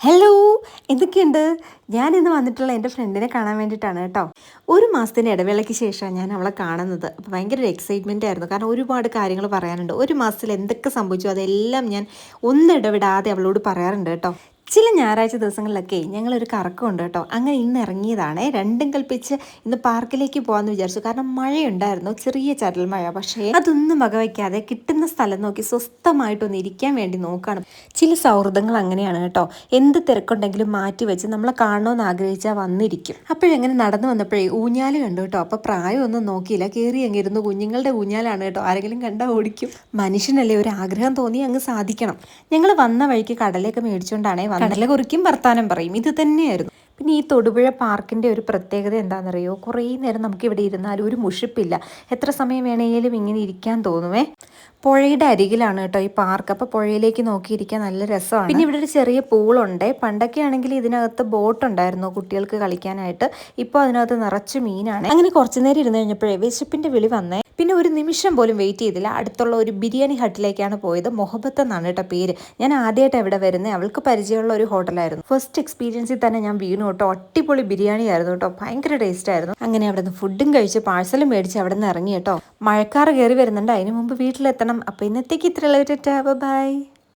Hello, എന്തൊക്കെയുണ്ട്? ഞാനിന്ന് വന്നിട്ടുള്ള എൻ്റെ ഫ്രണ്ടിനെ കാണാൻ വേണ്ടിയിട്ടാണ് കേട്ടോ. ഒരു മാസത്തിൻ്റെ ഇടവേളയ്ക്ക് ശേഷമാണ് ഞാൻ അവളെ കാണുന്നത്. അപ്പോൾ ഭയങ്കര ഒരു എക്സൈറ്റ്മെൻ്റ് ആയിരുന്നു. കാരണം ഒരുപാട് കാര്യങ്ങൾ പറയാനുണ്ട്. ഒരു മാസത്തിൽ എന്തൊക്കെ സംഭവിച്ചു അതെല്ലാം ഞാൻ ഒന്നിടവിടാതെ അവളോട് പറയാറുണ്ട് കേട്ടോ. ചില ഞായറാഴ്ച ദിവസങ്ങളിലൊക്കെ ഞങ്ങളൊരു കറക്കമുണ്ട് കേട്ടോ. അങ്ങനെ ഇന്ന് ഇറങ്ങിയതാണേ. രണ്ടും കൽപ്പിച്ച് ഇന്ന് പാർക്കിലേക്ക് പോകാമെന്ന് വിചാരിച്ചു. കാരണം മഴയുണ്ടായിരുന്നു, ചെറിയ ചരൽ മഴ. പക്ഷേ അതൊന്നും വകവയ്ക്കാതെ കിട്ടുന്ന സ്ഥലം നോക്കി സ്വസ്ഥമായിട്ടൊന്ന് ഇരിക്കാൻ വേണ്ടി നോക്കുകയാണ്. ചില സൗഹൃദങ്ങൾ അങ്ങനെയാണ് കേട്ടോ. എന്ത് തിരക്കുണ്ടെങ്കിലും മാറ്റി വെച്ച് നമ്മളെ കാണണമെന്ന് ആഗ്രഹിച്ചാൽ വന്നിരിക്കും. അപ്പോഴെങ്ങനെ നടന്നു വന്നപ്പോഴേ ഊഞ്ഞാല് കണ്ടു കേട്ടോ. അപ്പോൾ പ്രായമൊന്നും നോക്കിയില്ല, കയറി അങ്ങിരുന്നു. കുഞ്ഞുങ്ങളുടെ ഊഞ്ഞാലാണ് കേട്ടോ. ആരെങ്കിലും കണ്ടാൽ ഓടിക്കും. മനുഷ്യനല്ലേ, ഒരു ആഗ്രഹം തോന്നി അങ്ങ് സാധിക്കണം. ഞങ്ങൾ വന്ന വഴിക്ക് കടലയൊക്കെ മേടിച്ചുകൊണ്ടാണേ കടല കുറിക്കും വർത്താനം പറയും, ഇത് തന്നെയായിരുന്നു. പിന്നെ ഈ തൊടുപുഴ പാർക്കിൻ്റെ ഒരു പ്രത്യേകത എന്താണെന്നറിയോ? കുറേ നേരം നമുക്ക് ഇവിടെ ഇരുന്നാലും ഒരു മുഷിപ്പില്ല. എത്ര സമയം വേണമെങ്കിലും ഇങ്ങനെ ഇരിക്കാൻ തോന്നുമേ. പുഴയുടെ അരികിലാണ് കേട്ടോ ഈ പാർക്ക്. അപ്പോൾ പുഴയിലേക്ക് നോക്കിയിരിക്കാൻ നല്ല രസമാണ്. പിന്നെ ഇവിടെ ഒരു ചെറിയ പൂളുണ്ട്. പണ്ടൊക്കെ ആണെങ്കിൽ ഇതിനകത്ത് ബോട്ട് ഉണ്ടായിരുന്നു കുട്ടികൾക്ക് കളിക്കാനായിട്ട്. ഇപ്പോൾ അതിനകത്ത് നിറച്ച് മീനാണ്. അങ്ങനെ കുറച്ചു നേരം ഇരുന്ന് കഴിഞ്ഞപ്പോഴേ വിശപ്പിൻ്റെ വിളി വന്നേ. പിന്നെ ഒരു നിമിഷം പോലും വെയിറ്റ് ചെയ്തില്ല. അടുത്തുള്ള ഒരു ബിരിയാണി ഹട്ടിലേക്കാണ് പോയത്. മുഹബത്ത് എന്നാണ് കേട്ടോ പേര്. ഞാൻ ആദ്യമായിട്ട് എവിടെ വരുന്നത്, അവൾക്ക് പരിചയമുള്ള ഒരു ഹോട്ടലായിരുന്നു. ഫസ്റ്റ് എക്സ്പീരിയൻസിൽ തന്നെ ഞാൻ വീണു കേട്ടോ. അടിപൊളി ബിരിയാണി ആയിരുന്നു കേട്ടോ, ഭയങ്കര ടേസ്റ്റ് ആയിരുന്നു. അങ്ങനെ അവിടെ നിന്ന് ഫുഡും കഴിച്ച് പാഴ്സലും മേടിച്ച് അവിടെ നിന്ന് ഇറങ്ങി കേട്ടോ. മഴക്കാറ് കയറി വരുന്നുണ്ട്, അതിന് മുമ്പ് വീട്ടിലെത്തണം. അപ്പോൾ ഇന്നത്തേക്ക് ഇത്രയുള്ള ബൈ.